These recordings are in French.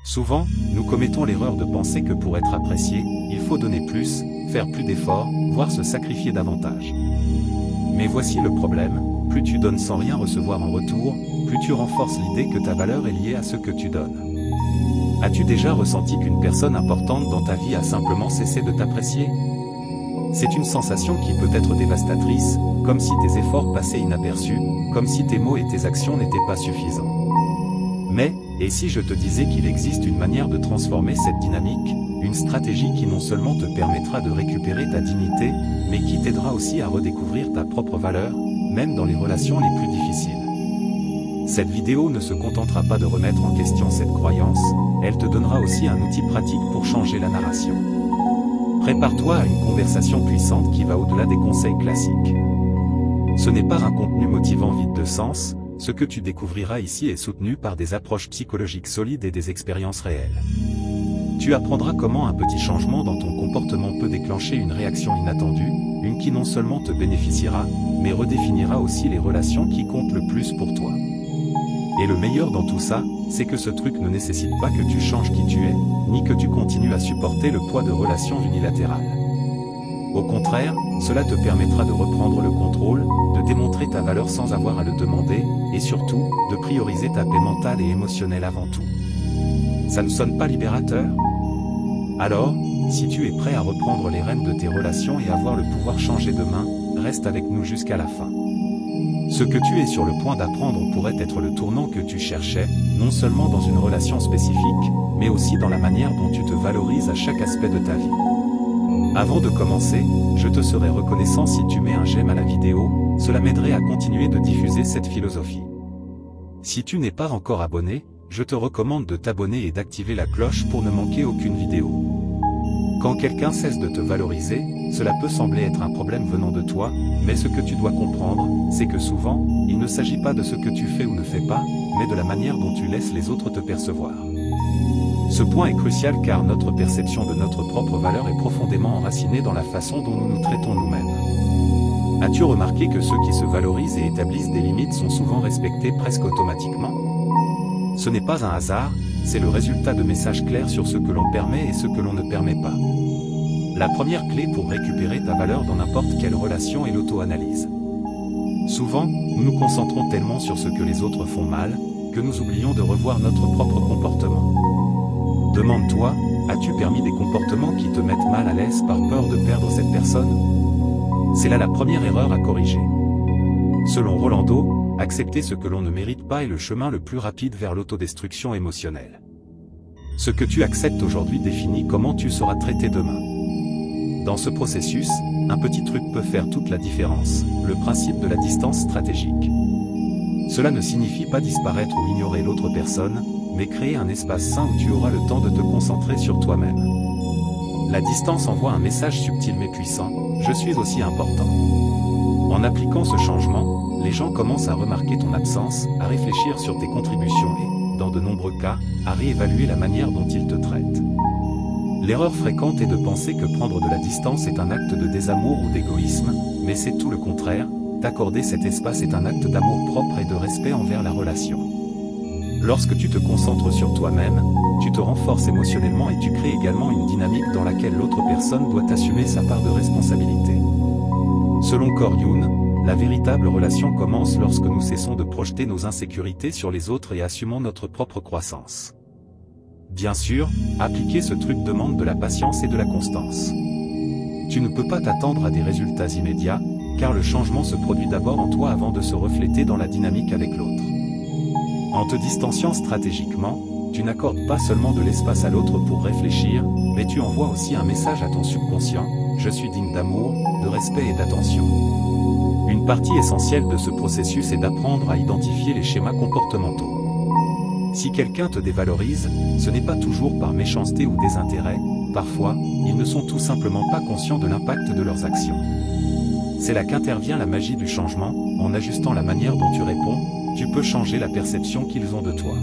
Souvent, nous commettons l'erreur de penser que pour être apprécié, il faut donner plus, faire plus d'efforts, voire se sacrifier davantage. Mais voici le problème, plus tu donnes sans rien recevoir en retour, plus tu renforces l'idée que ta valeur est liée à ce que tu donnes. As-tu déjà ressenti qu'une personne importante dans ta vie a simplement cessé de t'apprécier? C'est une sensation qui peut être dévastatrice, comme si tes efforts passaient inaperçus, comme si tes mots et tes actions n'étaient pas suffisants. Mais, et si je te disais qu'il existe une manière de transformer cette dynamique, une stratégie qui non seulement te permettra de récupérer ta dignité, mais qui t'aidera aussi à redécouvrir ta propre valeur, même dans les relations les plus difficiles. Cette vidéo ne se contentera pas de remettre en question cette croyance, elle te donnera aussi un outil pratique pour changer la narration. Prépare-toi à une conversation puissante qui va au-delà des conseils classiques. Ce n'est pas un contenu motivant vide de sens, ce que tu découvriras ici est soutenu par des approches psychologiques solides et des expériences réelles. Tu apprendras comment un petit changement dans ton comportement peut déclencher une réaction inattendue, une qui non seulement te bénéficiera, mais redéfinira aussi les relations qui comptent le plus pour toi. Et le meilleur dans tout ça, c'est que ce truc ne nécessite pas que tu changes qui tu es, ni que tu continues à supporter le poids de relations unilatérales. Au contraire, cela te permettra de reprendre le contrôle, de démontrer ta valeur sans avoir à le demander, et surtout, de prioriser ta paix mentale et émotionnelle avant tout. Ça ne sonne pas libérateur? Alors, si tu es prêt à reprendre les rênes de tes relations et avoir le pouvoir changer demain, reste avec nous jusqu'à la fin. Ce que tu es sur le point d'apprendre pourrait être le tournant que tu cherchais, non seulement dans une relation spécifique, mais aussi dans la manière dont tu te valorises à chaque aspect de ta vie. Avant de commencer, je te serais reconnaissant si tu mets un j'aime à la vidéo, cela m'aiderait à continuer de diffuser cette philosophie. Si tu n'es pas encore abonné, je te recommande de t'abonner et d'activer la cloche pour ne manquer aucune vidéo. Quand quelqu'un cesse de te valoriser, cela peut sembler être un problème venant de toi, mais ce que tu dois comprendre, c'est que souvent, il ne s'agit pas de ce que tu fais ou ne fais pas, mais de la manière dont tu laisses les autres te percevoir. Ce point est crucial car notre perception de notre propre valeur est profondément enracinée dans la façon dont nous nous traitons nous-mêmes. As-tu remarqué que ceux qui se valorisent et établissent des limites sont souvent respectés presque automatiquement? Ce n'est pas un hasard, c'est le résultat de messages clairs sur ce que l'on permet et ce que l'on ne permet pas. La première clé pour récupérer ta valeur dans n'importe quelle relation est l'auto-analyse. Souvent, nous nous concentrons tellement sur ce que les autres font mal, que nous oublions de revoir notre propre comportement. Demande-toi, as-tu permis des comportements qui te mettent mal à l'aise par peur de perdre cette personne? C'est là la première erreur à corriger. Selon Rolando, accepter ce que l'on ne mérite pas est le chemin le plus rapide vers l'autodestruction émotionnelle. Ce que tu acceptes aujourd'hui définit comment tu seras traité demain. Dans ce processus, un petit truc peut faire toute la différence, le principe de la distance stratégique. Cela ne signifie pas disparaître ou ignorer l'autre personne, mais créer un espace sain où tu auras le temps de te concentrer sur toi-même. La distance envoie un message subtil mais puissant, je suis aussi important. En appliquant ce changement, les gens commencent à remarquer ton absence, à réfléchir sur tes contributions et, dans de nombreux cas, à réévaluer la manière dont ils te traitent. L'erreur fréquente est de penser que prendre de la distance est un acte de désamour ou d'égoïsme, mais c'est tout le contraire, t'accorder cet espace est un acte d'amour propre et de respect envers la relation. Lorsque tu te concentres sur toi-même, tu te renforces émotionnellement et tu crées également une dynamique dans laquelle l'autre personne doit assumer sa part de responsabilité. Selon Cor Yoon, la véritable relation commence lorsque nous cessons de projeter nos insécurités sur les autres et assumons notre propre croissance. Bien sûr, appliquer ce truc demande de la patience et de la constance. Tu ne peux pas t'attendre à des résultats immédiats, car le changement se produit d'abord en toi avant de se refléter dans la dynamique avec l'autre. En te distanciant stratégiquement, tu n'accordes pas seulement de l'espace à l'autre pour réfléchir, mais tu envoies aussi un message à ton subconscient, je suis digne d'amour, de respect et d'attention. Une partie essentielle de ce processus est d'apprendre à identifier les schémas comportementaux. Si quelqu'un te dévalorise, ce n'est pas toujours par méchanceté ou désintérêt, parfois, ils ne sont tout simplement pas conscients de l'impact de leurs actions. C'est là qu'intervient la magie du changement, en ajustant la manière dont tu réponds, tu peux changer la perception qu'ils ont de toi.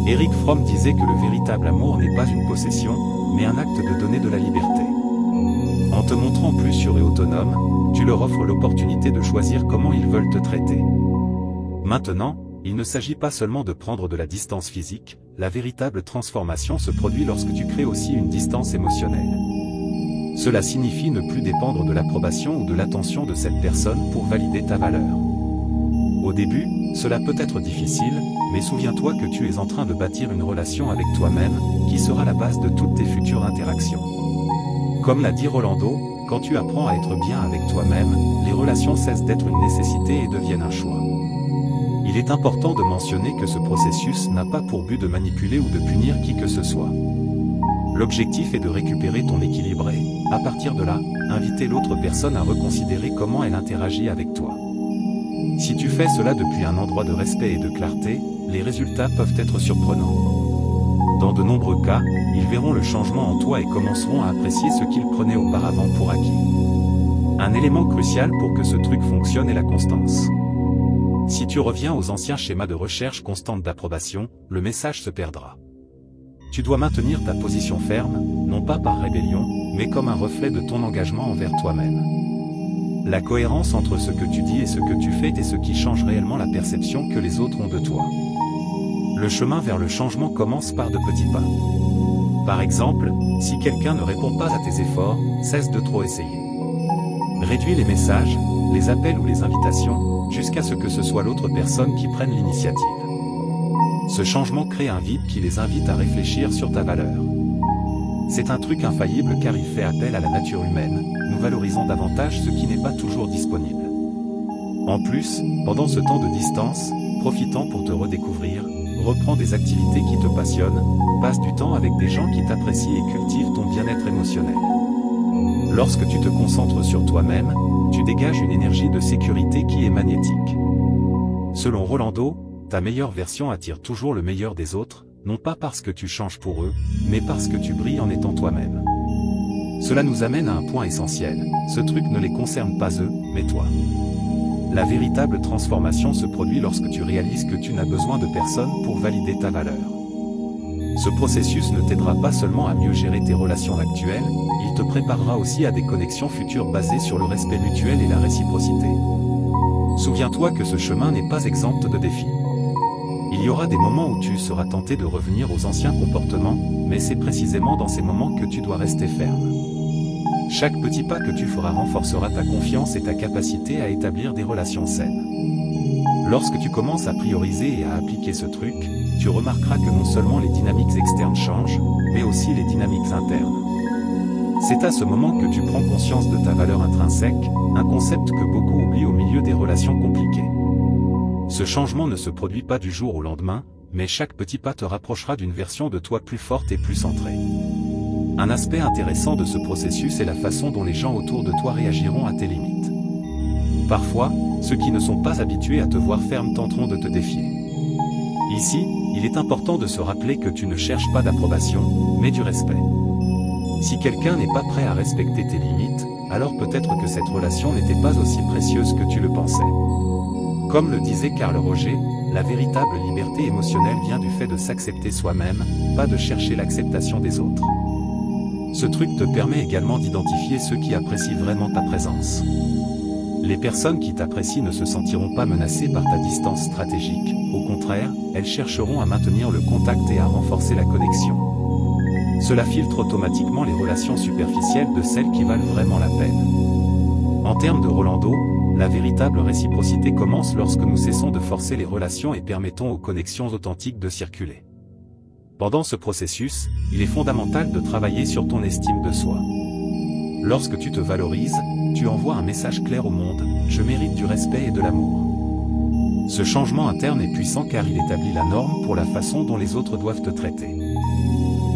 Eric Fromm disait que le véritable amour n'est pas une possession, mais un acte de donner de la liberté. En te montrant plus sûr et autonome, tu leur offres l'opportunité de choisir comment ils veulent te traiter. Maintenant, il ne s'agit pas seulement de prendre de la distance physique, la véritable transformation se produit lorsque tu crées aussi une distance émotionnelle. Cela signifie ne plus dépendre de l'approbation ou de l'attention de cette personne pour valider ta valeur. Au début, cela peut être difficile, mais souviens-toi que tu es en train de bâtir une relation avec toi-même, qui sera la base de toutes tes futures interactions. Comme l'a dit Rolando, quand tu apprends à être bien avec toi-même, les relations cessent d'être une nécessité et deviennent un choix. Il est important de mentionner que ce processus n'a pas pour but de manipuler ou de punir qui que ce soit. L'objectif est de récupérer ton équilibre et, à partir de là, inviter l'autre personne à reconsidérer comment elle interagit avec toi. Si tu fais cela depuis un endroit de respect et de clarté, les résultats peuvent être surprenants. Dans de nombreux cas, ils verront le changement en toi et commenceront à apprécier ce qu'ils prenaient auparavant pour acquis. Un élément crucial pour que ce truc fonctionne est la constance. Si tu reviens aux anciens schémas de recherche constante d'approbation, le message se perdra. Tu dois maintenir ta position ferme, non pas par rébellion, mais comme un reflet de ton engagement envers toi-même. La cohérence entre ce que tu dis et ce que tu fais est ce qui change réellement la perception que les autres ont de toi. Le chemin vers le changement commence par de petits pas. Par exemple, si quelqu'un ne répond pas à tes efforts, cesse de trop essayer. Réduis les messages, les appels ou les invitations, jusqu'à ce que ce soit l'autre personne qui prenne l'initiative. Ce changement crée un vide qui les invite à réfléchir sur ta valeur. C'est un truc infaillible car il fait appel à la nature humaine, nous valorisons davantage ce qui n'est pas toujours disponible. En plus, pendant ce temps de distance, profitant pour te redécouvrir, reprends des activités qui te passionnent, passe du temps avec des gens qui t'apprécient et cultive ton bien-être émotionnel. Lorsque tu te concentres sur toi-même, tu dégages une énergie de sécurité qui est magnétique. Selon Rolando, ta meilleure version attire toujours le meilleur des autres, non pas parce que tu changes pour eux, mais parce que tu brilles en étant toi-même. Cela nous amène à un point essentiel, ce truc ne les concerne pas eux, mais toi. La véritable transformation se produit lorsque tu réalises que tu n'as besoin de personne pour valider ta valeur. Ce processus ne t'aidera pas seulement à mieux gérer tes relations actuelles, il te préparera aussi à des connexions futures basées sur le respect mutuel et la réciprocité. Souviens-toi que ce chemin n'est pas exempt de défis. Il y aura des moments où tu seras tenté de revenir aux anciens comportements, mais c'est précisément dans ces moments que tu dois rester ferme. Chaque petit pas que tu feras renforcera ta confiance et ta capacité à établir des relations saines. Lorsque tu commences à prioriser et à appliquer ce truc, tu remarqueras que non seulement les dynamiques externes changent, mais aussi les dynamiques internes. C'est à ce moment que tu prends conscience de ta valeur intrinsèque, un concept que beaucoup oublient au milieu des relations compliquées. Ce changement ne se produit pas du jour au lendemain, mais chaque petit pas te rapprochera d'une version de toi plus forte et plus centrée. Un aspect intéressant de ce processus est la façon dont les gens autour de toi réagiront à tes limites. Parfois, ceux qui ne sont pas habitués à te voir ferme tenteront de te défier. Ici, il est important de se rappeler que tu ne cherches pas d'approbation, mais du respect. Si quelqu'un n'est pas prêt à respecter tes limites, alors peut-être que cette relation n'était pas aussi précieuse que tu le pensais. Comme le disait Carl Roger, la véritable liberté émotionnelle vient du fait de s'accepter soi-même, pas de chercher l'acceptation des autres. Ce truc te permet également d'identifier ceux qui apprécient vraiment ta présence. Les personnes qui t'apprécient ne se sentiront pas menacées par ta distance stratégique, au contraire, elles chercheront à maintenir le contact et à renforcer la connexion. Cela filtre automatiquement les relations superficielles de celles qui valent vraiment la peine. En termes de Rolando, la véritable réciprocité commence lorsque nous cessons de forcer les relations et permettons aux connexions authentiques de circuler. Pendant ce processus, il est fondamental de travailler sur ton estime de soi. Lorsque tu te valorises, tu envoies un message clair au monde, je mérite du respect et de l'amour. Ce changement interne est puissant car il établit la norme pour la façon dont les autres doivent te traiter.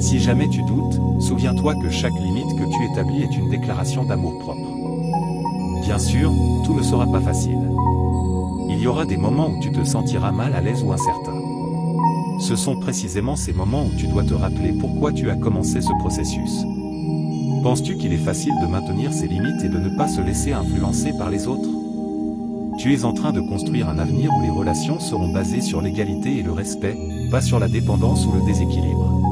Si jamais tu doutes, souviens-toi que chaque limite que tu établis est une déclaration d'amour-propre. Bien sûr, tout ne sera pas facile. Il y aura des moments où tu te sentiras mal à l'aise ou incertain. Ce sont précisément ces moments où tu dois te rappeler pourquoi tu as commencé ce processus. Penses-tu qu'il est facile de maintenir ses limites et de ne pas se laisser influencer par les autres? Tu es en train de construire un avenir où les relations seront basées sur l'égalité et le respect, pas sur la dépendance ou le déséquilibre.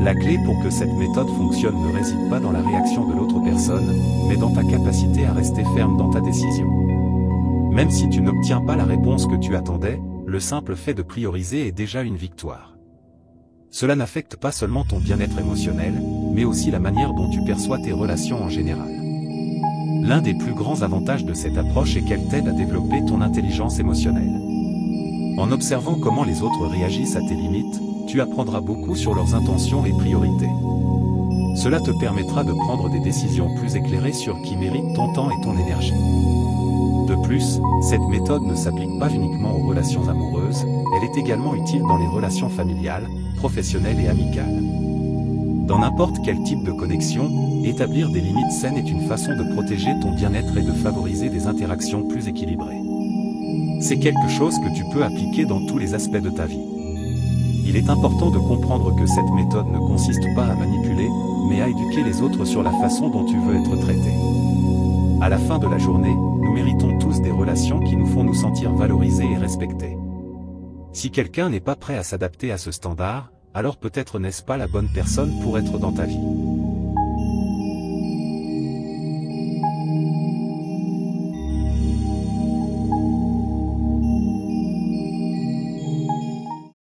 La clé pour que cette méthode fonctionne ne réside pas dans la réaction de l'autre personne, mais dans ta capacité à rester ferme dans ta décision. Même si tu n'obtiens pas la réponse que tu attendais, le simple fait de prioriser est déjà une victoire. Cela n'affecte pas seulement ton bien-être émotionnel, mais aussi la manière dont tu perçois tes relations en général. L'un des plus grands avantages de cette approche est qu'elle t'aide à développer ton intelligence émotionnelle. En observant comment les autres réagissent à tes limites, tu apprendras beaucoup sur leurs intentions et priorités. Cela te permettra de prendre des décisions plus éclairées sur qui mérite ton temps et ton énergie. De plus, cette méthode ne s'applique pas uniquement aux relations amoureuses, elle est également utile dans les relations familiales, professionnelles et amicales. Dans n'importe quel type de connexion, établir des limites saines est une façon de protéger ton bien-être et de favoriser des interactions plus équilibrées. C'est quelque chose que tu peux appliquer dans tous les aspects de ta vie. Il est important de comprendre que cette méthode ne consiste pas à manipuler, mais à éduquer les autres sur la façon dont tu veux être traité. À la fin de la journée, nous méritons tous des relations qui nous font nous sentir valorisés et respectés. Si quelqu'un n'est pas prêt à s'adapter à ce standard, alors peut-être n'est-ce pas la bonne personne pour être dans ta vie.